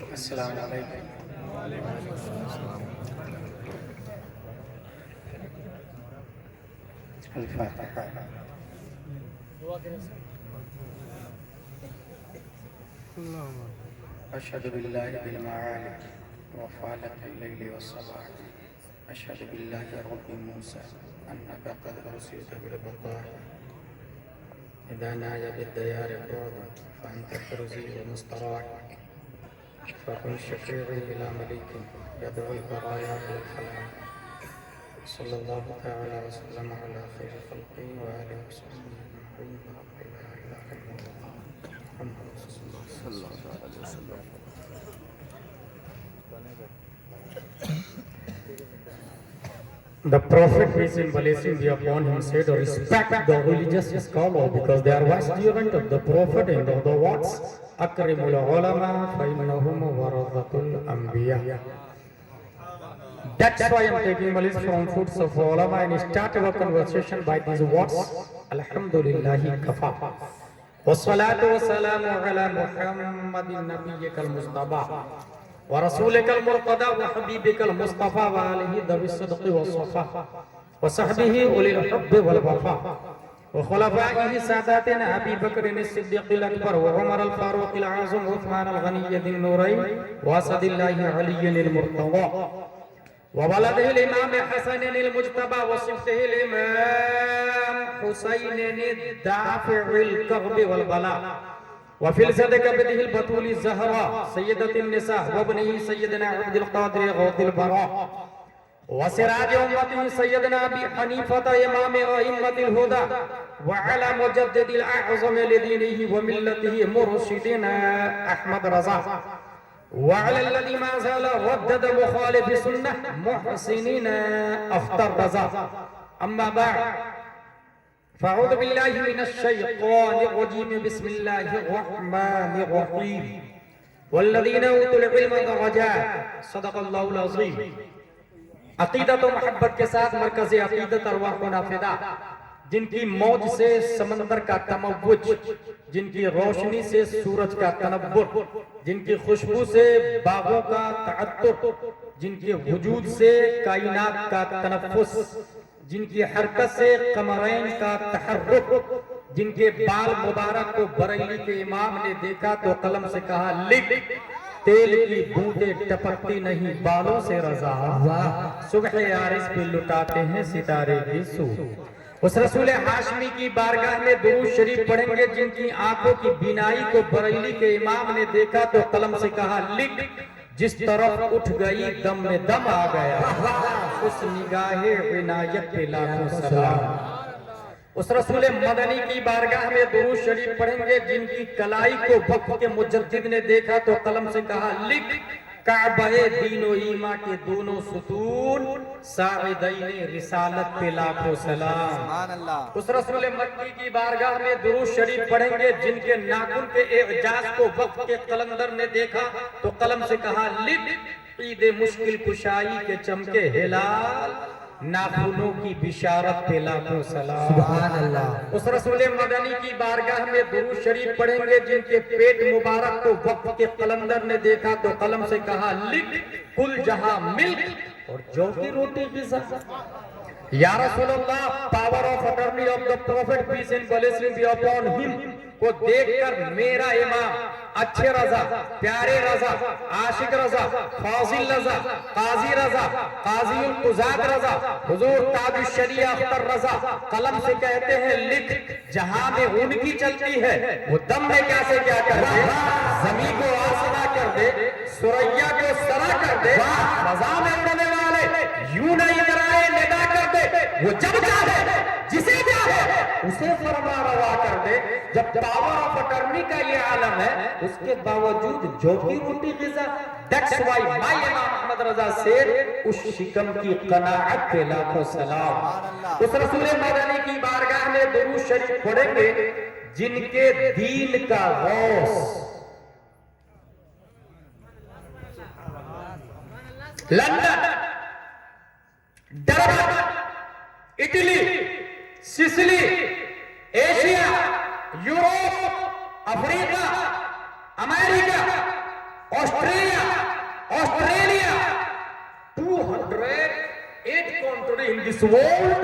السلام علیکم. الفاتحہ. اشہد باللہ بالمعالی وفالة اللیل والصباح. اشہد باللہ رب موسیٰ انکا قد رسیت بالبقاء. اذا نایا بالدیار بعد فانت فرزی ومستراح. فكن شفيعي إلى مليك يدعو البرايا إلى الخلاء. صلى الله تعالى وسلم على خير خلقه وآله وصحبه أجمعين. لا إله إلا الله محمد رسول الله صلى الله عليه وسلم. The Prophet, peace and blessing be upon him, said, respect the religious scholar because they are vicegerent of the Prophet and of the words, Akrimul ulama fa'innahum warathatul anbiya. That's why I'm taking malis from foods of ulama and start our conversation by these words, Alhamdulillahi kafa. Wassalatu wassalamu ala Muhammadin nabiyyikal Mustafa. ورسولك المرتضى وحبيبك المصطفى وآله ذوي الصدق والصفاء وصحبه أولي الحب والوفاء وخلفائه ساداتنا أبي بكر الصديق الأكبر وعمر الفاروق العظيم وعثمان الغني ذي النورين وأسد الله علي المرتضى وولده الإمام حسن المجتبى وصفته الإمام حسين الدافع الكرب والبلاء وفلسة كبده البطول الزهراء سيدة النساء وابنه سيدنا عبد القادر غوث البراء وسراج أمته سيدنا أبي حنيفة إمام أئمة الهدى وعلى مجدد الأعظم لدينه وملته مرشدنا أحمد رضا وعلى الذي ما زال ردد مخالف سنة محسنين أختر رضا. أما بعد فأعوذ بالله من الشيطان الرجيم بسم الله الرحمن الرحيم والذين أوتوا العلم درجات صدق اللہ العظیم. عقیدت و محبت کے ساتھ مرکز عقیدت ارواحنا فدا جن کی موج سے سمندر کا تموج، جن کی روشنی سے سورج کا تنور، جن کی خوشبو سے باغوں کا تعطر، جن کے وجود سے کائنات کا تنفس، جن کی حرکت سے قمرین کا تحرک، جن کے بال مبارک کو بریلی کے امام نے دیکھا تو قلم سے کہا لکھ. تیل کی بوندیں ٹپکتی نہیں بالوں سے رضا، صبح عارض پہ لٹاتے ہیں ستارے کی سو. اس رسول ہاشمی کی بارگاہ میں درود شریف پڑھیں گے جن کی آنکھوں کی بینائی کو بریلی کے امام نے دیکھا تو قلم سے کہا لکھ. جس طرف اٹھ گئی دم میں دم آ گیا، اس نگاہ عنایت پہ لاکھوں سلام. اس رسول مدنی کی بارگاہ میں درود شریف پڑھیں گے جن کی کلائی کو وقت کے مجدد نے دیکھا تو قلم سے کہا لکھ. کعبہ دین و ایمان کے دونوں ستون ساعدین رسالت پہ لاکھوں سلام. اس رسول مکی کی بارگاہ میں درود شریف پڑھیں گے جن کے ناخن کے اعجاز کو وقت کے قلندر نے دیکھا تو قلم سے کہا لکھ. عید مشکل کشائی کے چمکے ہلال ناخنوں کی بشارت پہ لاکھوں سلام. سبحان اللہ. اس رسول مدنی کی بارگاہ میں درود شریف پڑھیں گے جن کے پیٹ مبارک کو وقت کے قلندر نے دیکھا تو قلم سے کہا لکھ. کل جہاں ملک اور جو کی روٹی غذا. یا رسول اللہ، power of attorney of the prophet peace and blessing be upon him کو دیکھ کر میرا امام اچھے رضا، پیارے رضا، عاشق رضا، فاضل رضا، قاضی رضا، قاضی القضات رضا، حضور تاج الشریعہ اختر رضا قلم سے کہتے ہیں لکھ. جہاں میں ان کی چلتی ہے وہ دم میں کیسے کیا کر دے، زمین کو آسنا کر دے، سریا کو سرا کر دے، فضا میں اڑنے والے یوں نہیں کرائے ندا کر دے. وہ جب چاہے جسے چاہے اسے فرما روا کر دے. جب پاور آف اٹرنی کا یہ عالم ہے اس کے باوجود جو کی روٹی غذا. That's why my امام احمد رضا said اس شکم کی قناعت پہ لاکھوں سلام. اس رسول مدنی کی بارگاہ میں درود شریف پڑھیں گے جن کے دین کا غوث London, Durban, Italy, Sicily, Asia, Europe, Africa, America, Australia, in this world,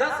10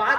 5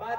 5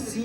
C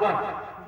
1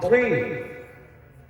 3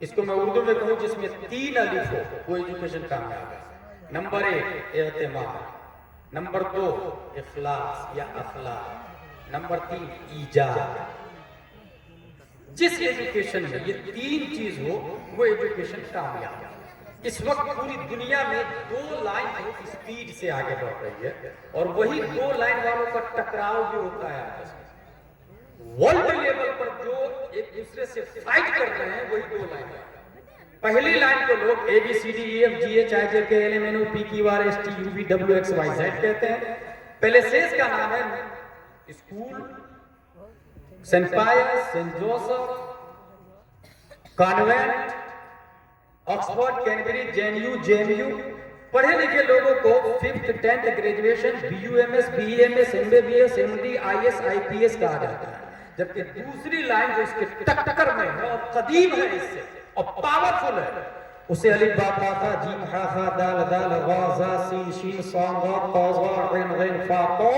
اس کو میں اردو میں کہوں جس میں 3 الف ہو وہ ایجوکیشن کامیاب ہے. نمبر 1 اعتماد، نمبر 2 اخلاص یا اخلاق، نمبر 3 ایجاد. جس ایجوکیشن میں یہ 3 چیز ہو وہ ایجوکیشن کامیاب ہے. اس وقت پوری دنیا میں 2 لائن بہت اسپیڈ سے آگے بڑھ رہی ہے اور وہی 2 لائن والوں کا ٹکراؤ بھی ہوتا ہے آپس میں. ورلڈ لیول پر جو ایک دوسرے سے فائٹ کر رہے ہیں وہی 2 لائن ہیں. پہلی لائن کو لوگ A B C D E F G H I J K L M N O P Q R S T U V W X Y Z کہتے ہیں. پہلے سیز کا نام ہے school, Saint Pius, Saint Joseph, convent, Oxford, Cambridge, J N U, J M U. پڑھے لکھے لوگوں کو 5th 10th graduation B U M S, B M S, M B B S, M D, I S, I P S کہا جاتا ہے. جبکہ دوسری line جو اس کے ٹکر میں ہے اور قدیم ہے اس سے اور پاورفل ہے، اسے الف با تا تھا جیم ہا خا دال دال غا زا سین شین صاد ضاد طا ظا عین غین فا طا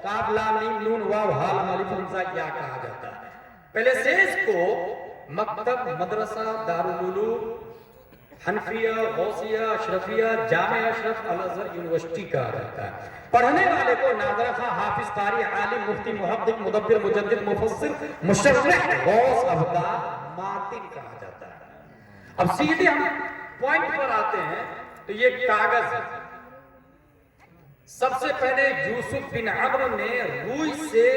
کاف لام میم نون واو ہا لام الف ہمزہ یا کہا جاتا ہے. پہلے سے اس کو مکتب، مدرسہ، دارالعلوم، حنفیہ، غوثیہ، اشرفیہ، جامعہ اشرف، الازہر یونیورسٹی کہا جاتا ہے. پڑھنے والے کو ناظر خواں، حافظ، قاری، عالم، مفتی، محقق، مدبر، مجدد، مفسر، مشرح، غوث، ابدال، ماتن کہا جاتا ہے. اب سیدھے ہم پوائنٹ پر آتے ہیں تو یہ کاغذ ہے. سب سے پہلے یوسف بن عمرو نے روئی سے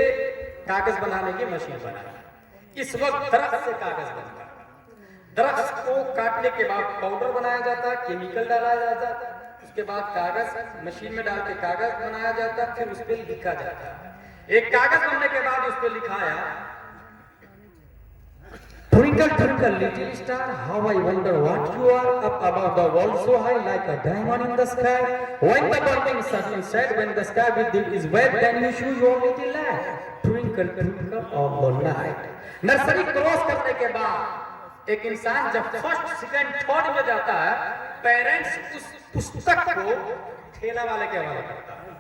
کاغذ بنانے کی مشین بنائی. اس وقت درخت سے کاغذ بنتا ہے. درخت کو کاٹنے کے بعد پاؤڈر بنایا جاتا ہے، کیمیکل ڈالا جاتا ہے، اس کے بعد کاغذ مشین میں ڈال کے کاغذ بنایا جاتا ہے، پھر اس پہ لکھا جاتا ہے. ایک کاغذ بننے کے بعد اس پہ لکھایا Twinkle, twinkle, little star, how I wonder what you are, up above the world so high, like a diamond in the sky. When the burning sun said, when the sky with thee is wet, then you show your little light. Twinkle, twinkle of the night. Nursery cross کرنے کے بعد ایک انسان جب first, second, third میں جاتا ہے، parents اس پستک کو ٹھیلا والے کے حوالے کرتا ہے.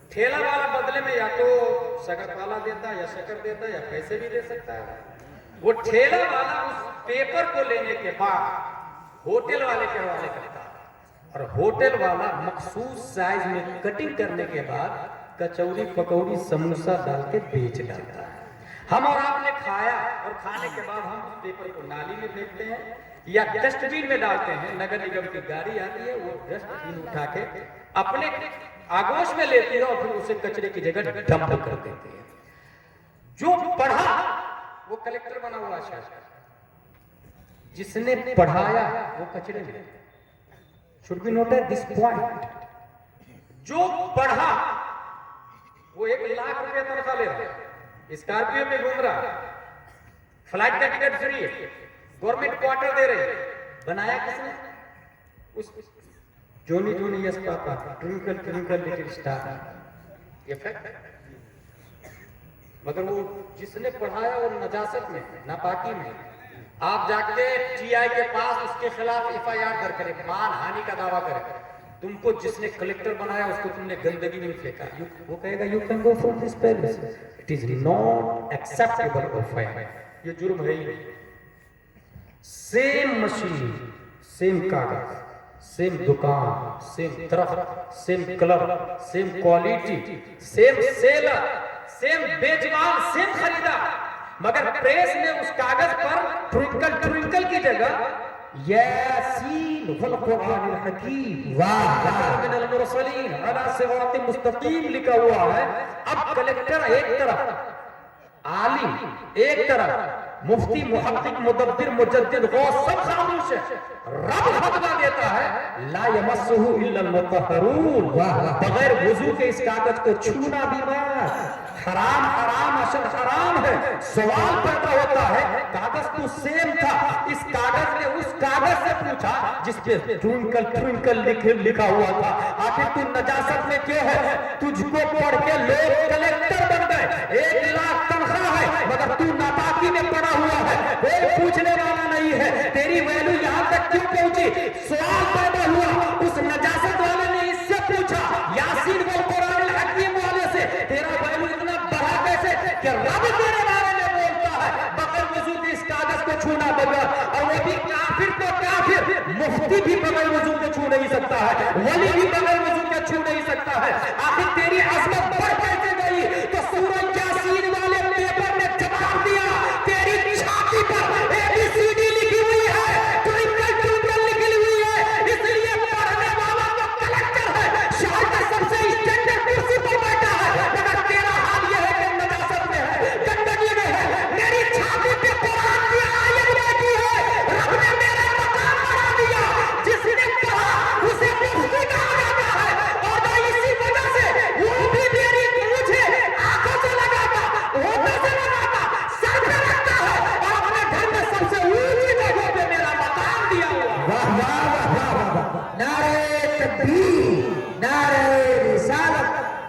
ٹھیلا والا بدلے میں یا تو شکر پالا دیتا ہے یا شکر دیتا ہے یا پیسے بھی دے سکتا ہے. وہ ٹھیلا والا اس پیپر کو لینے کے بعد ہوٹل والے کے حوالے کرتا ہے اور ہوٹل والا مخصوص سائز میں کٹنگ کرنے کے بعد کچوری، پکوڑی، سموسہ ڈال کے بیچ ڈالتا ہے. ہم اور آپ نے کھایا اور کھانے کے بعد ہم اس پیپر کو نالی میں پھینکتے ہیں یا ڈسٹ بین میں ڈالتے ہیں. نگر نگم کی گاڑی آتی ہے، وہ ڈسٹ بین اٹھا کے اپنے آگوش میں لیتی ہے اور پھر اسے کچرے کی جگہ ڈمپ کر دیتی ہے. جو پڑھا وہ کلیکٹر بنا ہوا ہے، جس نے پڑھایا وہ کچرے میں. should be noted this point. جو پڑھا وہ 1 لاکھ روپے تنخواہ لے رہا ہے، اسکارپیو میں گھوم رہا ہے، فلائٹ کا ٹکٹ فری ہے، گورنمنٹ کوارٹر دے رہی ہے. بنایا کس نے؟ اس جونی جونی یس پاپا، ٹوئنکل ٹوئنکل لٹل اسٹار. یہ فیکٹ ہے. مگر وہ جس نے پڑھایا اور نجاست میں، ناپاکی میں، آپ جا کے ٹی آئی کے پاس اس کے خلاف ایف آئی آر درج کرے، مان ہانی کا دعویٰ کرے. تم کو جس نے کلیکٹر بنایا اس کو تم نے گندگی میں پھینکا، وہ کہے گا you can go from this place, it is not acceptable of fine. یہ جرم ہے ہی نہیں. سیم مشین، سیم کاغذ، سیم دکان، سیم درخت، same colour, same quality, same seller, same بیچوان، سیم خریدار، مگر پریس میں اس کاغذ پر ٹوئنکل ٹوئنکل کی جگہ یاسین والقرآن الحکیم من المرسلین علی صراط مستقیم لکھا ہوا ہے. اب کلیکٹر ایک طرف، عالم ایک طرف، مفتی، محقق، مدبر، مجدد، غوث سب خاموش ہے. رب فتویٰ دیتا ہے لا یمسہ الا المطہرون، بغیر وضو کے اس کاغذ کو چھونا بھی مت، حرام حرام اشد حرام ہے. سوال پیدا ہوتا ہے کاغذ تو سیم تھا، اس کاغذ نے اس کاغذ سے پوچھا جس پہ ٹوئنکل ٹوئنکل لکھا ہوا تھا، آخر تو نجاست میں کیوں ہے؟ تجھ کو پڑھ کے لوگ کلیکٹر بن گئے، 1 لاکھ تنخواہ ہے، مگر تو ناپاکی میں پڑا ہوا ہے، کوئی پوچھنے والا نہیں ہے. تیری ویلو یہاں تک کیوں پہنچی؟ سوال پیدا ہوا. اس نجاست والے نے اس سے پوچھا یاسین والقرآن الحکیم والے سے، تیرا ویلو اتنا بڑھا کیسے کہ رب تیرے بارے میں بولتا ہے بغیر وضو کے اس کاغذ کو چھونا بغیر، اور وہ بھی کافر کو کافر، مفتی بھی بغیر وضو کے چھو نہیں سکتا ہے، ولی بھی بغیر وضو کے چھو نہیں سکتا ہے۔ آخر تیری عظمت بڑھ کیسے گئی؟ تو سورہ یاسین والے پیپر نے جواب دیا، تیری چھاتی پر ABCD لکھی ہوئی ہے، ٹوئنکل ٹوئنکل لکھی ہوئی ہے، اس لیے پڑھنے والا تو کلکٹر ہے، شہر کا سب سے اسٹینڈرڈ کرسی پر بیٹھا ہے، مگر تیرا حال یہ ہے کہ نجاست میں ہے، گندگی میں ہے۔ میری چھاتی پہ قرآن کی آیت بیٹھی ہے، رب نے میرا مقام بڑھا دیا، جس نے کہا اسے مفتی کہا جاتا ہے، اور میں اسی وجہ سے وہ بھی میری مجھے آنکھوں سے لگاتا، ہونٹوں سے لگاتا، سر پہ رکھتا ہے، اور اپنے گھر میں سب سے اونچی جگہ پہ میرا مقام دیا ہوا۔ واہ واہ واہ واہ واہ، نعرہ تکبیر، نعرہ رسالت،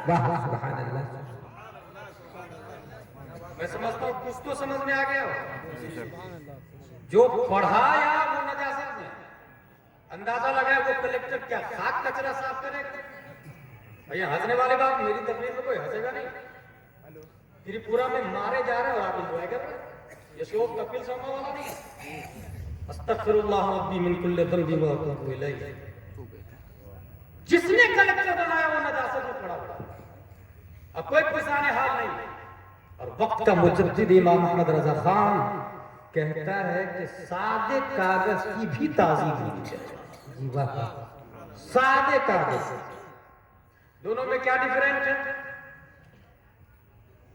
واہ واہ سبحان اللہ۔ میں سمجھتا ہوں کچھ تو سمجھ میں آ گیا ہو۔ جو پڑھایا وہ نجاست میں، اندازہ لگایا وہ کلیکٹر کیا خاک کچرا صاف کرے گا؟ یہ ہنسنے والی بات، میری تقریر میں کوئی ہنسے گا نہیں۔ تریپورہ میں مارے جا رہے ہو آپ انجوائے کر رہے ہیں، یہ شو کپل شرما والا نہیں۔ استغفر اللہ ربی من کل ذنب و اتوب الیہ۔ جس نے کلیکٹر بنایا وہ نجاست میں پڑا ہوا، اب کوئی پریشان حال نہیں۔ اور وقت کا مجدد امام احمد رضا خان کہتا ہے کہ سادے کاغذ کی بھی تعظیم ہونی چاہیے۔ جی واہ واہ، سادے کاغذ، دونوں میں کیا ڈیفرنٹ ہے؟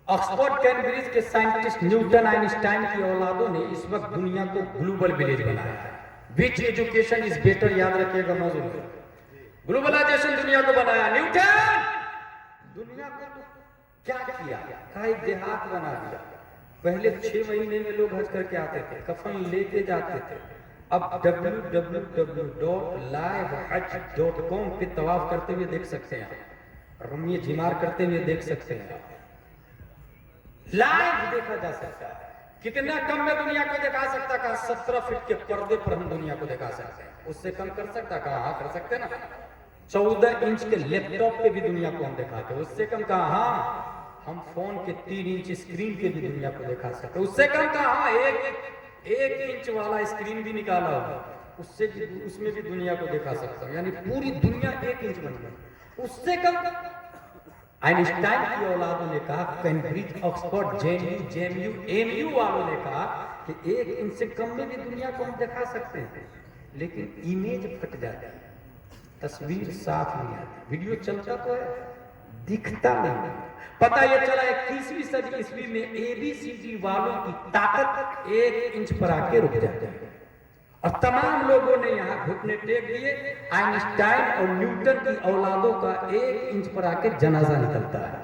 آکسفورڈ کیمبرج کے سائنٹسٹ نیوٹن آئنسٹائن کی اولادوں نے اس وقت دنیا کو گلوبل ولیج بنایا ہے۔ وچ ایجوکیشن از بیٹر، یاد رکھیے گا موضوع ہے۔ گلوبلائزیشن دنیا کو بنایا، نیوٹن دنیا کو کیا کیا؟ ایک دیہات بنا دیا۔ پہلے 6 مہینے میں لوگ حج کر کے آتے تھے، کفن لے کے جاتے تھے، اب www.livehajj.com پہ طواف کرتے ہوئے دیکھ سکتے ہیں، رمی جمار کرتے ہوئے دیکھ سکتے ہیں، لائیو دیکھا جا سکتا ہے۔ کتنا کم میں دنیا کو دکھا سکتا؟ کہا 17 فٹ کے پردے پر ہم دنیا کو دکھا سکتے ہیں۔ اس سے کم کر سکتا؟ کہا ہاں کر سکتے نا۔ 14 انچ کے لیپ ٹاپ پہ بھی دنیا کو ہم دکھاتے ہیں، اس سے کم کہا ہاں ہم فون کے 3 انچ اسکرین پہ بھی دنیا کو دکھا سکتے ہیں، اس سے کم کہا ہاں 1 انچ والا اسکرین بھی نکالا ہوگا، اس میں بھی دنیا کو دکھا سکتا ہوں، یعنی پوری دنیا 1 انچ بن گئی۔ اس سے کم آئنسٹائن کی اولادوں نے کہا، کیمبرج، آکسفورڈ، JNU AMU والوں نے کہا کہ 1 انچ سے کم میں بھی دنیا کو ہم دکھا سکتے ہیں، لیکن امیج پھٹ جاتی ہے، تصویر صاف نہیں آتی، ویڈیو چلتا تو ہے دکھتا نہیں۔ پتہ یہ چلا 21ویں صدی عیسوی میں ABCD والوں کی طاقت 1 انچ پر آ کے رک جاتی ہے، اور تمام لوگوں نے یہاں گھٹنے ٹیک دیے۔ آئنسٹائن اور نیوٹن کی اولادوں کا 1 انچ پر آ کے جنازہ نکلتا ہے۔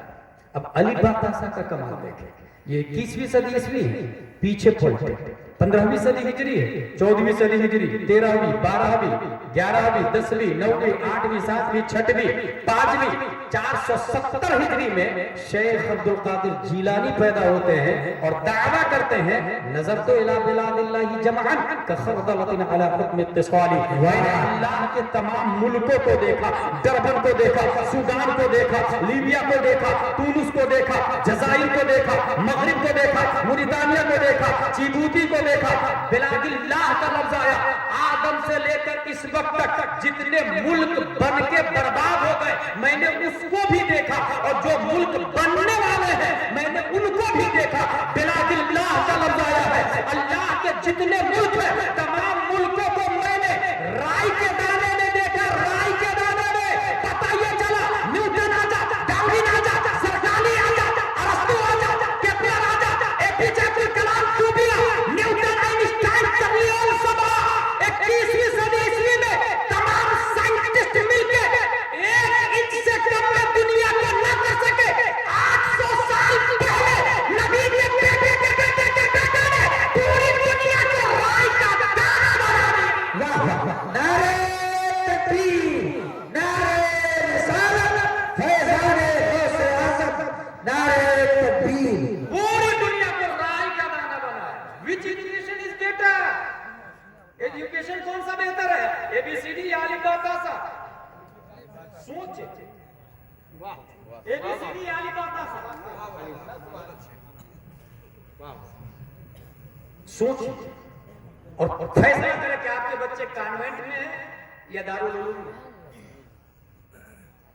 اب علی باتاسا کا کمال دیکھیں، یہ 21ویں صدی عیسوی ہے، پیچھے پلٹے 15ویں صدی ہجری ہے، 14ویں صدی ہجری، 13ویں، 12ویں، 11ویں، 10ویں، 9ویں، 8ویں، 7ویں، 6ویں، 5ویں، 470 ہجری میں شیخ عبد القادر جیلانی پیدا ہوتے ہیں اور دعویٰ کرتے ہیں نظر تو الی بلاد اللہ جمعا کخردلۃ علی حکم اتصالی، اللہ کے تمام ملکوں کو دیکھا، ڈربن کو دیکھا، سوڈان کو دیکھا، لیبیا کو دیکھا، تونس کو دیکھا، جزائر کو دیکھا، مغرب کو دیکھا، موریتانیہ کو دیکھا، جیبوتی کو دیکھا، بلاد اللہ کا لفظ آیا۔ آدم سے لے کر اس وقت تک جتنے ملک بن کے برباد ہو گئے میں نے اس کو بھی دیکھا، اور جو ملک بننے والے ہیں میں نے ان کو بھی دیکھا۔ بلاد اللہ کا لفظ آیا ہے، اللہ کے جتنے ملک ہیں تمام ملکوں کو میں نے رائی کے دانے میں دیکھا، رائی کے دانے میں۔ پتہ یہ چلا نیوٹن آ جا، ڈاروین آ جا، سرکالی آ جا، ارسطو آ جا، کیپلر آ جا، APJ Abdul Kalam ٹوبیا، Newton, Einstein, تبلیغ الصبا، 21ویں صدی عیسوی میں تمام سائنٹسٹ مل کے 1 انچ سے کم میں دنیا کو نہ کر سکے۔ 800 سال پہلے نبی کے بیٹے کے بیٹے کے بیٹے نے پوری دنیا کو رائے کا دانہ بنا دیا۔ واہ واہ واہ، نعرہ تکبیر، نعرہ رسالت، فیضان غوث اعظم، نعرہ تکبیر۔ پوری دنیا کو رائے کا دانہ بنا ہے۔ وچ ایجوکیشن از بیٹر؟ ایجوکیشن کون سا بہتر ہے؟ ABCD یا الف با تا سا؟ سوچے ABCD یا الف با تا سا؟ سوچیں اور فیصلہ کریں کہ آپ کے بچے کانوینٹ میں ہیں یا دارالعلوم میں.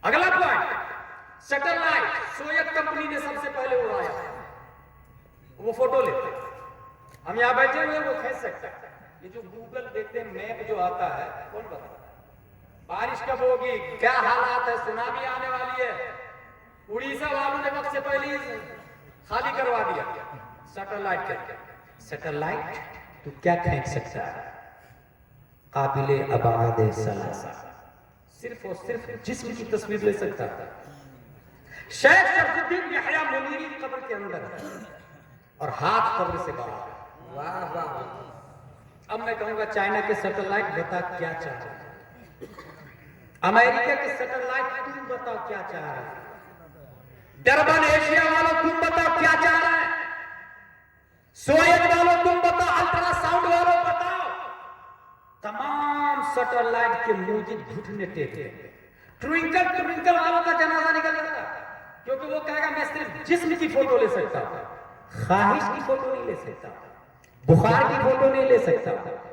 اگلا پوائنٹ، سیٹلائٹ سویت کمپنی نے سب سے پہلے اڑایا. وہ فوٹو لیتے ہیں، ہم یہاں بیٹھے ہوئے وہ کھینچ سکتے ہیں. یہ جو گوگل دیکھتے ہیں میپ جو آتا ہے، کون بتا بارش کب ہوگی، کیا حالات ہے، سونامی آنے والی ہے، اڑیسہ والوں نے وقت سے پہلے ہی خالی کروا دیا. سیٹلائٹ کہتے ہیں. سیٹلائٹ تو کیا کھینچ سکتا ہے؟ قابل ابعاد ثلاثہ، صرف اور صرف جسم کی تصویر لے سکتا ہے. شیخ شرف الدین یحییٰ منیری قبر کے اندر ہے اور ہاتھ قبر سے باہر ہے. واہ واہ. اب میں کہوں گا چائنا کے سیٹلائٹ بتا کیا چاہ رہا ہے، امریکہ کے سیٹلائٹ تم بتاؤ کیا چاہ رہا ہے، ڈربن ایشیا والوں تم بتاؤ کیا چاہ رہا ہے، سویت والوں تم بتاؤ، الٹرا ساؤنڈ والوں بتاؤ. تمام سیٹلائٹ کے موجد گھٹنے ٹیکے. ٹوئنکل ٹوئنکل والوں کا جنازہ نکل جاتا ہے کیونکہ وہ کہے گا میں صرف جسم کی فوٹو لے سکتا ہوں، خواہش کی فوٹو نہیں لے سکتا، بخار کی فوٹو نہیں لے سکتا،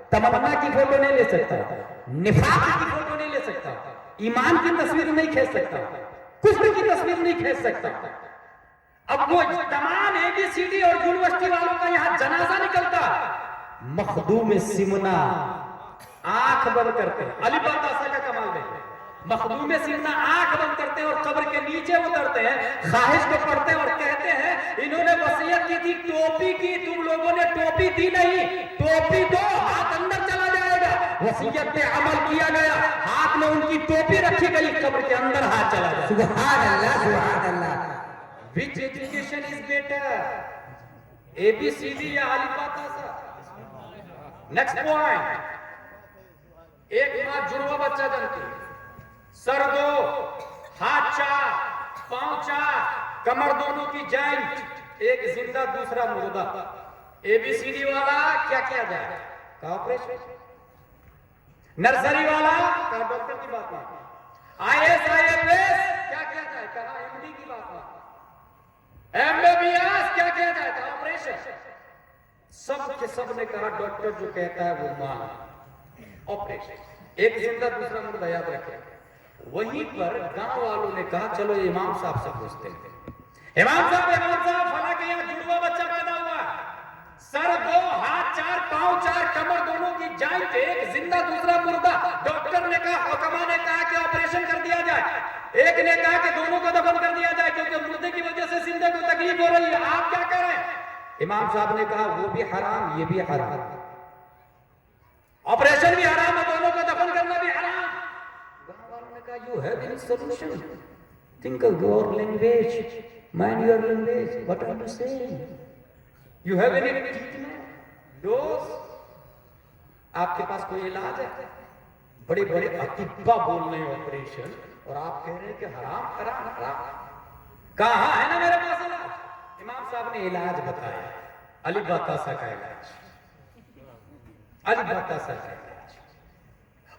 تمنا کی فوٹو نہیں لے سکتا، نفاق کی فوٹو نہیں لے سکتا، ایمان کی تصویر نہیں کھینچ سکتا، کفر کی تصویر نہیں کھینچ سکتا. اب وہ تمام اے بی سی ڈی اور یونیورسٹی والوں کا یہاں جنازہ نکلتا. مخدوم سمنا آنکھ بند کرتے ہیں، علی بادشاہ کا کمال دیکھتے ہیں. مخدوم سمنا آنکھ بند کرتے ہیں اور قبر کے نیچے اترتے ہیں، خواہش کو پڑھتے ہیں اور کہتے ہیں انہوں نے وصیت کی تھی ٹوپی کی، تم لوگوں نے ٹوپی دی نہیں، ٹوپی دو ہاتھ اندر چلا جائے گا. وصیت پہ عمل کیا گیا، ہاتھ میں ان کی ٹوپی رکھی گئی، قبر کے اندر ہاتھ چلا گیا. سبحان اللہ سبحان اللہ. Which education is better? ABCD یا علی بادشاہ؟ Next point. ایک ماں جڑواں بچہ جنتی، سر دو، ہاتھ چار، پاؤں چار، کمر دونوں کی جوائنٹ، ایک زندہ دوسرا مردہ. ABCD والا کیا کیا جائے؟ کہا آپریشن. نرسری والا کہا ڈاکٹر کی بات مانو. IAS IFS کیا کیا جائے؟ کہا MD کی بات مانو. MBBS کیا کیا جائے؟ کہا آپریشن. سب کے سب نے کہا ڈاکٹر جو کہتا ہے وہ مان، آپریشن. ایک زندہ دوسرا مردہ، یاد رکھیں. وہیں پر گاؤں والوں نے کہا چلو امام صاحب سے پوچھتے ہیں. امام صاحب فلاں کے یہاں جڑواں بچہ پیدا ہوا، سر دو، ہاتھ چار، پاؤں چار، کمر دونوں کی جوائنٹ، ایک زندہ دوسرا مردہ. ڈاکٹر نے کہا، حکما نے کہا کہ آپریشن کر دیا جائے. ایک نے کہا کہ دونوں کو دفن کر دیا جائے کیونکہ مردے کی وجہ سے زندہ کو تکلیف ہو رہی ہے. آپ کیا کر رہے ہیں؟ امام صاحب نے کہا وہ بھی حرام یہ بھی حرام، آپریشن بھی حرام ہے، دونوں کو دفن کرنا بھی حرام. گاؤں والوں نے کہا you have any solution? Think of your language, mind your language. What are you saying? You have any treatment? Dose? آپ کے پاس کوئی علاج ہے؟ بڑے بڑے اطباء بول رہے ہیں آپریشن اور آپ کہہ رہے ہیں کہ حرام حرام حرام. کہاں ہے نا میرے پاس علاج؟ امام صاحب نے علاج بتایا، علی بادشاہ کا علاج، علی بادشاہ کا علاج.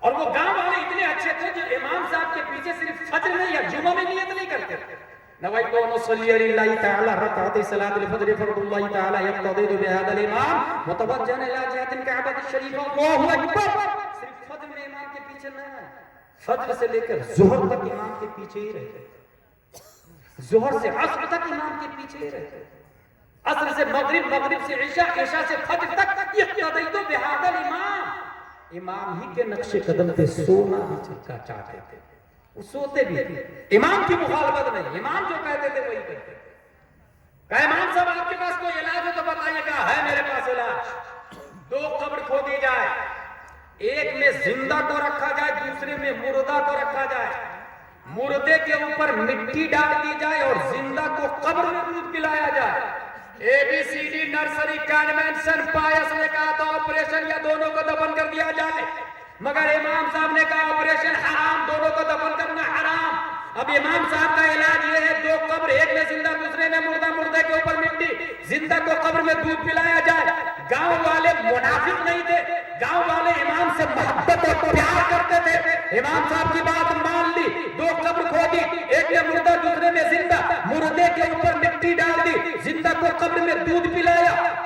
اور وہ گاؤں والے اتنے اچھے تھے جو امام صاحب کے پیچھے صرف فجر نہیں یا جمعہ میں نیت نہیں کرتے تھے. نویت ان اصلی للہ تعالی رکعت صلاۃ الفجر فرض اللہ تعالی یقتضی بهذا الامام متوجہا الى جهۃ الکعبۃ الشریفہ. اللہ اکبر. صرف فجر میں امام کے پیچھے نہ، فجر سے لے کر ظہر تک امام کے پیچھے ہی رہتے، ظہر سے عصر تک امام کے پیچھے ہی رہتے، عصر سے مغرب، مغرب سے عشاء، عشاء سے فجر تک یقتضی بهذا الامام. امام ہی کے نقش قدم پہ سونا بھی چاہتے تھے، وہ سوتے بھی تھے. امام کی مخالفت نہیں، امام جو کہتے تھے وہی کرتے. کہا امام صاحب آپ کے پاس کوئی علاج ہو تو بتائیے. کہا ہے میرے پاس علاج. دو قبر کھودی جائے، ایک میں زندہ کو رکھا جائے، دوسرے میں مردہ کو رکھا جائے. مردے کے اوپر مٹی ڈال دی جائے اور زندہ کو قبر میں دودھ پلایا جائے. ABCD نرسری کنونشن پایس نے کہا تو آپریشن یا دونوں کو دفن کر دیا جائے، مگر امام صاحب نے کہا آپریشن حرام، دونوں کو دفن کرنا حرام. اب امام صاحب کا علاج یہ ہے دو قبر، ایک میں زندہ دوسرے میں مردہ، مردے کے اوپر مٹی، زندہ کو قبر میں دودھ پلایا جائے. گاؤں والے منافق نہیں تھے، گاؤں والے امام سے محبت اور پیار کرتے تھے. امام صاحب کی بات مان لی، دو قبر کھودی، ایک میں مردہ دوسرے میں زندہ، مردے کے اوپر مٹی ڈال دی، زندہ کو قبر میں دودھ پلایا.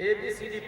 ABCD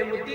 MD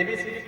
ABCD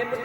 MD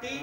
3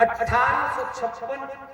1856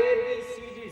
ABCD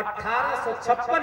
1856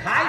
2.5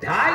2.5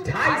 2.5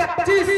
25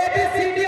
ABCD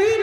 3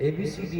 ABCD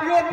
POP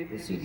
ABCD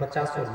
50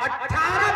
18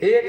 1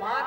5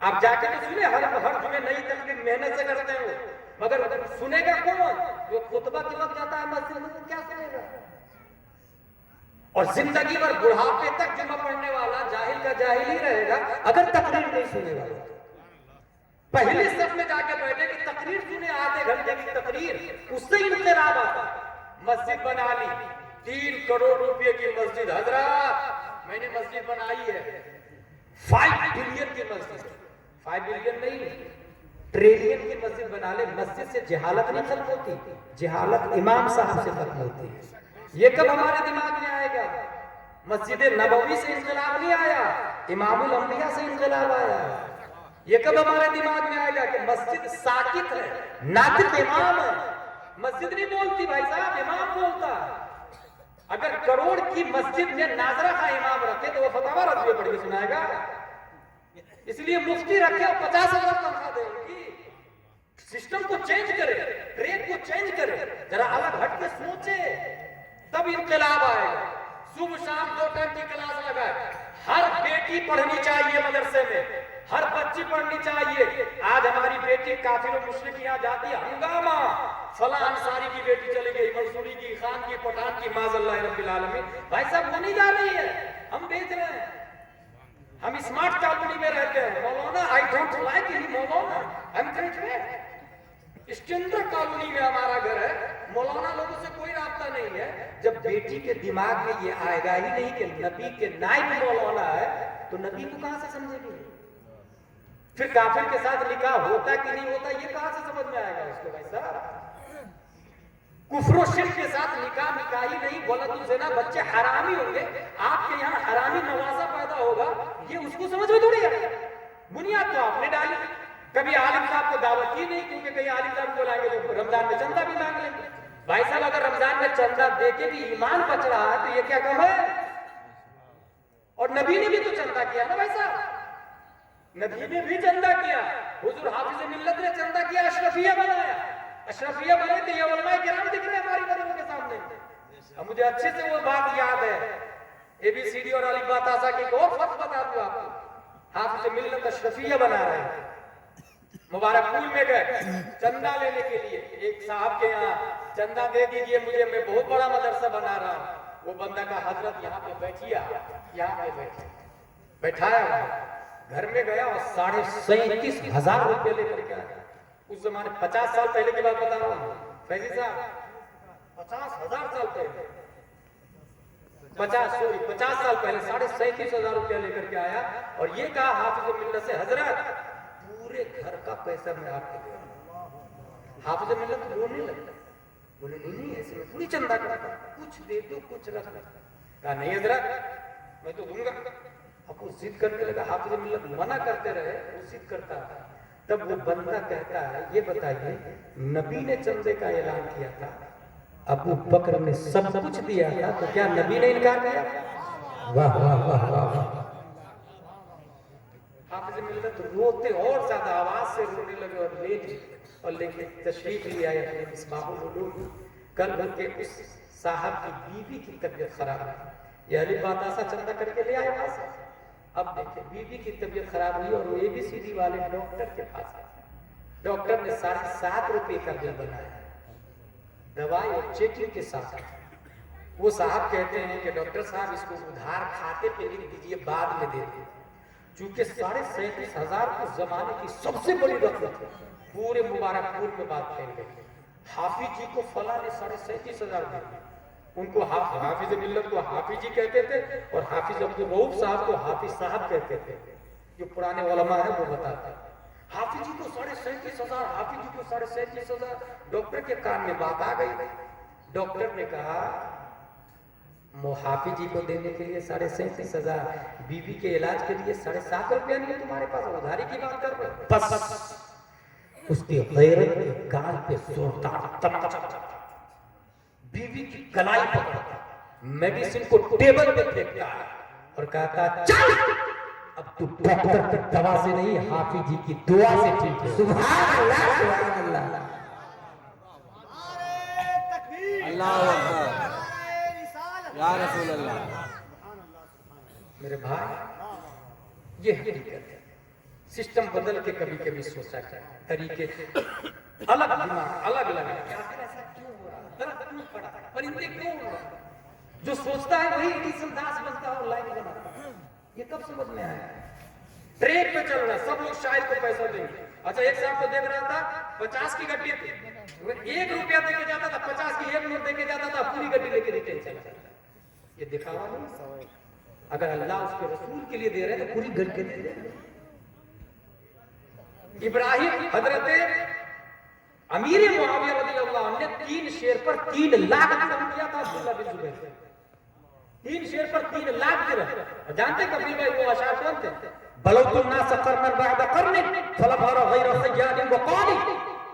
آپ جا کے تو سنے ہر جمعے نئی تقریر محنت سے کرتے ہو، مگر سنے گا کون؟ جو خطبہ کے وقت جاتا ہے مسجد میں، کیا سنے گا؟ اور زندگی بھر بڑھاپے تک جمعہ پڑھنے والا جاہل کا جاہل ہی رہے گا اگر تقریر نہیں سنے گا۔ پہلے صف میں جا کے بیٹھے کہ تقریر سنے، آدھے گھنٹے کی تقریر، اس سے انقلاب آتا ہے۔ مسجد بنا لی، 3 کروڑ روپے کی مسجد، حضرات میں نے مسجد بنائی ہے 5 بلین کی مسجد، 5 بلین نہیں ٹریلین کی مسجد بنا لے۔ مسجد سے جہالت نہیں ختم ہوتی، جہالت امام صاحب سے ختم ہوتی ہے۔ یہ کب ہمارے دماغ میں آئے گا؟ مسجد نبوی سے انقلاب نہیں آیا، امام الانبیاء سے انقلاب آیا۔ یہ کب ہمارے دماغ میں آئے گا کہ مسجد ساکت ہے، ناطق امام ہے، مسجد نہیں بولتی بھائی صاحب، امام بولتا ہے۔ اگر کروڑ کی مسجد میں ناظرہ کا امام رکھے تو وہ فتاوی رضویہ پڑھ کے سنائے گا؟ اس لیے مفتی رکھے اور 50,000 تنخواہ دے ان کی۔ سسٹم کو چینج کرے، ٹریک کو چینج کرے، ذرا الگ ہٹ کے سوچے، تب انقلاب آئے گا۔ صبح شام 2 ٹائم کی کلاس لگائے، ہر بیٹی پڑھنی چاہیے مدرسے میں، ہر بچی پڑھنی چاہیے۔ آج ہماری بیٹی کافر و مشرک یہاں جاتی ہے، ہنگامہ، فلاں انصاری کی بیٹی چلی گئی، منصوری کی، خان کی، پٹھان کی، معاذ اللہ رب العالمین۔ بھائی صاحب وہ نہیں جا رہی ہے، ہم بیچ رہے ہیں۔ ہم اسمارٹ کالونی میں رہتے ہیں، مولانا I don't like any Maulana, I am graduate. Standard colony میں ہمارا گھر ہے، مولانا لوگوں سے کوئی رابطہ نہیں ہے۔ جب بیٹی کے دماغ میں یہ آئے گا ہی نہیں کہ نبی کے نائب مولانا ہے، تو نبی کو کہاں سے سمجھے گی؟ پھر کافر کے ساتھ نکاح ہوتا کہ نہیں ہوتا یہ کہاں سے سمجھ میں آئے گا اس کو بھائی صاحب؟ کفر و شرک کے ساتھ نکاح نکاحی نہیں، ولد الزنا، بچے حرامی ہوں گے، آپ کے یہاں حرامی نوازہ پیدا ہوگا، یہ اس کو سمجھ میں تھوڑی آئے گا۔ بنیاد تو آپ نے ڈالی، کبھی عالم صاحب کو دعوت کی نہیں، کیونکہ کئی عالم صاحب کو لائیں گے تو رمضان میں چندہ بھی مانگ لیں گے۔ بھائی صاحب اگر رمضان میں چندہ دے کے بھی ایمان بچ رہا ہے تو یہ کیا کم ہے؟ اور نبی نے بھی تو چندہ کیا نا بھائی صاحب، نبی نے بھی چندہ کیا، حضور حافظ ملت نے چندہ کیا، اشرفیہ بنایا، اشرفیہ بنے تو یہ علماء کرام دکھ رہے ہیں ہماری نظروں کے سامنے۔ اب مجھے اچھے سے وہ بات یاد ہے، اے بی سی ڈی اور الف با تا سا کی ایک اور فرق بتا دوں آپ کو۔ حافظ ملت اشرفیہ بنا رہے ہیں، مبارک پور میں گئے چندہ لینے کے لیے، ایک صاحب کے یہاں چندہ دے دیجئے مجھے، میں بہت بڑا مدرسہ بنا رہا ہوں۔ وہ بندہ کا حضرت یہاں پہ بیٹھیے، یہاں پہ بیٹھے، بیٹھایا وہاں، گھر میں گیا اور 37,500 روپے لے کر کے آیا۔ اس زمانے 50 سال پہلے کی بات بتا رہا ہوں فیضی صاحب، 50,000 سال پہلے، 50 سال پہلے 37,500 روپیہ لے کر کے آیا اور یہ کہا حافظ ملت سے، حضرت پورے گھر کا پیسہ میں آپ کو دے رہا ہوں۔ حافظ ملت رونے لگا، بولے نہیں ایسے میں تھوڑی چندہ کرتا، کچھ دے دو کچھ رکھ دو۔ کہا نہیں حضرت میں تو دوں گا۔ اب وہ ضد کرنے لگا، حافظ ملت منع کرتے رہے، وہ ضد کرتا ہے۔ تب وہ بندہ کہتا ہے یہ بتائیے نبی نے چندے کا اعلان کیا تھا، ابو بکر نے سب کچھ دیا تھا، تو کیا نبی نے انکار کیا؟ واہ واہ واہ واہ۔ حافظ ملت روتے اور زیادہ آواز سے رونے لگے اور لے کے تشریف لے آئے اپنے مصباح العلوم۔ کل بھر کے اس صاحب کی بیوی کی طبیعت خراب ہے، یہ علی باتاسا چندہ کر کے لے آئے وہاں سے۔ اب دیکھیں بیوی کی طبیعت خراب ہوئی اور وہ اے بی سی ڈی والے ڈاکٹر کے پاس آئے، ڈاکٹر نے 7.5 روپے کا بل بنایا دوائی اور چیکنگ کے ساتھ۔ وہ صاحب کہتے ہیں کہ ڈاکٹر صاحب اس کو ادھار کھاتے پہ لکھ دیجئے بعد میں دے دیں، چونکہ 37,500 اس زمانے کی سب سے بڑی رقم تھی، پورے مبارک پور میں بات پھیل گئی۔ حافظ جی کو فلاں نے 37,500 دیے، ان کو حافظ ملت کو حافظ جی کہتے تھے اور حافظ عبدالرؤوف صاحب کو حافظ صاحب کہتے تھے، جو پرانے علماء ہیں وہ بتاتے ہیں۔ حافظ جی کو 37,500، حافظ جی کو 37,500، ڈاکٹر کے کان میں بات آ گئی۔ ڈاکٹر نے کہا حافظ جی کو دینے کے لیے 37,500، بیوی کے علاج کے لیے 7.5 روپیہ نہیں ہے تمہارے پاس، ادھاری کی بات کر رہے ہو؟ بس اس کی غیرت کے گال پہ زوردار بیوی کی کلائی پکڑتا، میڈیسن کو ٹیبل پہ پھینکتا ہے اور کہتا چل اب تو ڈاکٹر کی دوا سے نہیں حافظ جی کی دعا سے ٹھیک ہے۔ سبحان اللہ سبحان اللہ۔ اللہ اکبر یا رسول اللہ۔ میرے بھائی یہ حقیقت ہے، سسٹم بدل کے کبھی کبھی سوچا کریں، طریقے الگ دماغ الگ لگا کہ آخر ایسا کیوں ہو رہا ہے، درخت کیوں پڑا ہے، پرندے کیوں ہو رہا ہے؟ جو سوچتا ہے وہی ایڈیسن داس بنتا ہے اور لائن بناتا ہے۔ یہ کب سمجھ میں آیا؟ ٹریک پہ چل رہا ہے، سب لوگ شاید کو پیسہ دیں گے۔ اچھا ایک صاحب کو دیکھ رہا تھا 50 کی گڈی تھی، وہ 1 روپیہ دے کے جاتا تھا، 50 کی 1 نوٹ دے کے جاتا تھا، پوری گڈی لے کے ریٹیل چلا جاتا تھا۔ یہ دکھاوا نہیں، اگر اللہ اس کے رسول کے لیے دے رہے ہیں تو پوری گڈی دے رہے ہیں۔ ابراہیم حضرت امیر معاویہ رضی اللہ عنہ نے 3 شیر پر 3 لاکھ درہم کیا تھا عبداللہ بن زبیر سے۔ 3 شیر پر 3 لاکھ درہم۔ جانتے کبھی بھائی وہ اشعار کون تھے؟ بلوت الناس قرنا بعد قرن فلم ارى غير خيال وقال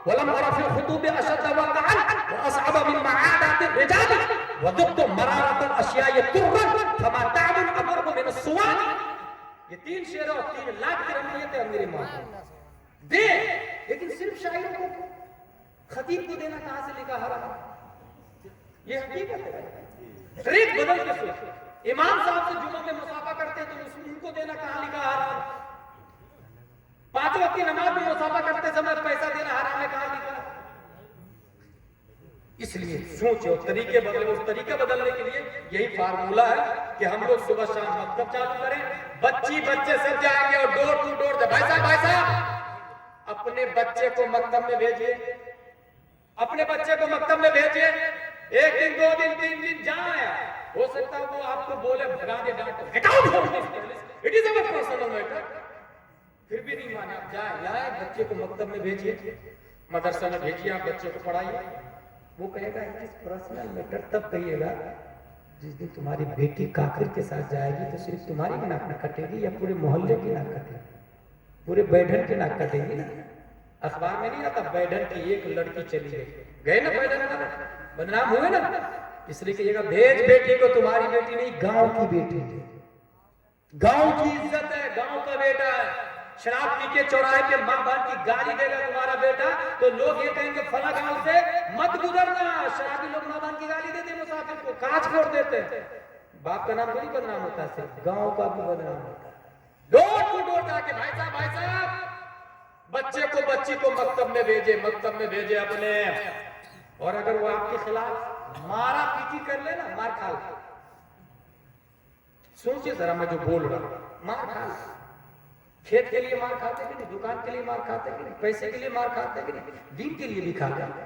ولم ارى في الخطوب اشد وقعا واصعب من معادات الرجال وذقت مرارة الاشياء ترا فما تعب امر من السواد۔ یہ 3 شیر اور 3 لاکھ درہم لیے تھے امیر معاویہ دے، لیکن صرف شاعر کو خطیب کو دینا کہاں سے لکھا حرام؟ یہ حقیقت ہے۔ ریت بدل کے سوچ، امام صاحب سے جمعہ میں مصافحہ کرتے تو ان کو دینا کہاں لکھا حرام؟ 5 وقت کی نماز میں مصافحہ کرتے سمے پیسہ دینا حرام ہے کہاں لکھا؟ اس لیے سوچ اور طریقے بدلے، اس طریقے بدلنے کے لیے یہی فارمولہ ہے کہ ہم لوگ صبح شام مکتب چالو کریں، بچے سب جائیں گے اور ڈور ٹو ڈور بھائی صاحب اپنے بچے کو مکتب میں بھیجیے، اپنے بچے کو مکتب میں بھیجیے، 1 دن 2 دن 3 دن جائیں، ہو سکتا ہے وہ آپ کو بولے بھگا دے ڈانٹو، get out from this place, it is our personal matter, پھر بھی نہیں مانے، آپ جائیں بچے کو مکتب میں بھیجیے، مدرسہ میں بھیجیے، آپ بچے کو پڑھائیے، وہ کہے گا اٹ از پرسنل میٹر تب کہیے گا جس دن تمہاری بیٹی کافر کے ساتھ جائے گی تو صرف تمہاری ناک نہ کٹے گی یا پورے محلے کی ناک کٹے گی، پورے بیڈن کی ناک کٹے گی نا۔ اخبار میں نہیں آتا بیڈن کی ایک لڑکی چلی گئی نا، بیڈن کا بدنام ہوئے نا، اس لیے کہیے گا بھیج بیٹی کو، تمہاری بیٹی نہیں گاؤں کی بیٹی ہے، گاؤں کی عزت ہے، گاؤں کا بیٹا ہے۔ شراب پی کے چوراہے پہ ماں باپ کی گالی دے گا تمہارا بیٹا تو لوگ یہ کہیں گے فلاں گاؤں سے مت گزرنا۔ شرابی لوگ ماں باپ کی گالی دیتے، مسافر کو کانچ پھوڑ دیتے، باپ کا نام نہیں بدنام ہوتا، صرف گاؤں کا بھی بدنام ہوتا ہے۔ ڈور ٹو ڈور جا کے بھائی صاحب بچے کو بچی کو مکتب میں بھیجے اپنے، اور اگر وہ آپ کے خلاف مارا پیٹی کر لے نا، مار کھا لے، سوچے ذرا میں جو بول رہا ہوں، مار کھا لے، کھیت کے لیے مار کھاتے کہ نہیں، دکان کے لیے مار کھاتے کہ نہیں، پیسے کے لیے مار کھاتے کہ نہیں، دین کے لیے بھی کھا جاتے۔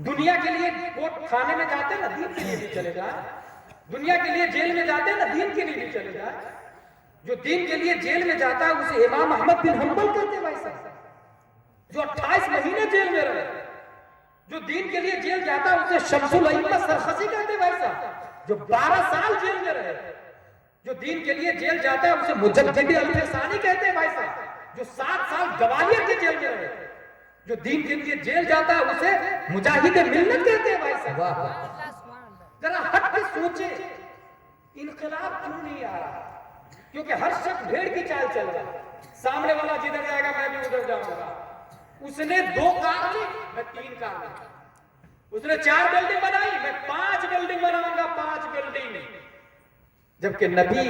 دنیا کے لیے کوٹ کھانے میں جاتے نا، دین کے لیے بھی چلے جائے، دنیا کے لیے جیل میں جاتے نا، دین کے لیے بھی چلے جائے۔ جو دین کے لیے جیل میں جاتا ہے اسے امام احمد بن حنبل کہتے ہیں بھائی صاحب، جو 28 مہینے جیل میں رہے۔ جو دین کے لیے جیل جاتا ہے اسے شمس الائمہ سرخسی کہتے ہیں بھائی صاحب، جو 12 سال جیل میں رہے۔ جو دین کے لیے جیل جاتا ہے اسے مجدد الفسانی کہتے ہیں بھائی صاحب، جو 7 سال گوالیار کے جیل میں رہے۔ جو دین کے لیے جیل جاتا ہے اسے مجاہد ملت کہتے ہیں بھائی صاحب۔ ذرا ہٹ کے سوچے انقلاب کیوں نہیں آ رہا؟ کیونکہ ہر شخص بھیڑ کی چال چل رہا ہے، سامنے والا جدھر جائے گا میں بھی ادھر جاؤں گا۔ اس نے 2 کار لی، میں 3 کار لی، اس نے 4 بلڈنگ بنائی، میں 5 بلڈنگ بناؤں گا، 5 بلڈنگ۔ جبکہ نبی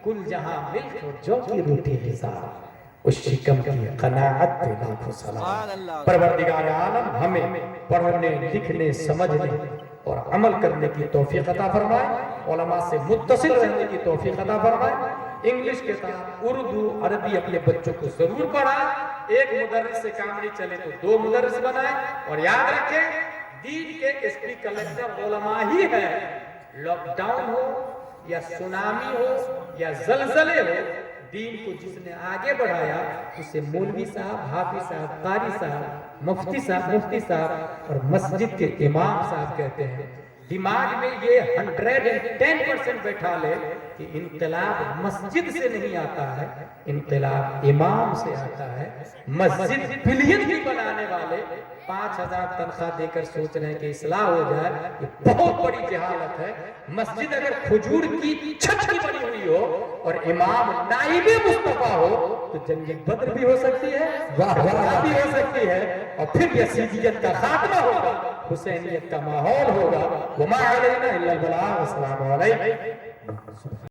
کل جہاں ملک اور جو کی روٹی حساب، اس شکم کی قناعت پہ لاکھوں سلام۔ پروردگار عالم ہمیں پڑھنے لکھنے سمجھنے اور عمل کرنے کی توفیق عطا فرمائے، علماء سے متصل رہنے کی توفیق عطا فرمائے۔ انگلش کے ساتھ اردو عربی اپنے بچوں کو ضرور پڑھائیں، ایک مدرس سے کام نہیں چلے تو 2 مدرس بنائیں، اور یاد رکھیں دین کے اسپی کلیکٹر علماء ہی ہے۔ لاک ڈاؤن ہو یا سونامی ہو یا زلزلے ہو، دین کو جس نے آگے بڑھایا اسے مولوی صاحب، حافظ صاحب، قاری صاحب، مفتی صاحب اور مسجد کے امام صاحب کہتے ہیں۔ دماغ میں یہ 110% بیٹھا لے کہ انقلاب مسجد سے نہیں آتا ہے، انقلاب امام سے آتا ہے۔ مسجد بلین کی بنانے والے 5000 تنخواہ دے کر سوچ رہے ہیں کہ اصلاح ہو جائے، یہ بہت بڑی جہالت ہے۔ مسجد اگر کھجور کی چھت کی بنی ہوئی ہو اور امام نائب مصطفیٰ ہو تو جنگ بدر بھی ہو سکتی ہے، واہ بھی ہو سکتی ہے، اور پھر یزیدیت کا خاتمہ ہوگا، حسینیت کا ماحول ہوگا۔ وما علینا الا البلاغ۔ السلام علیکم۔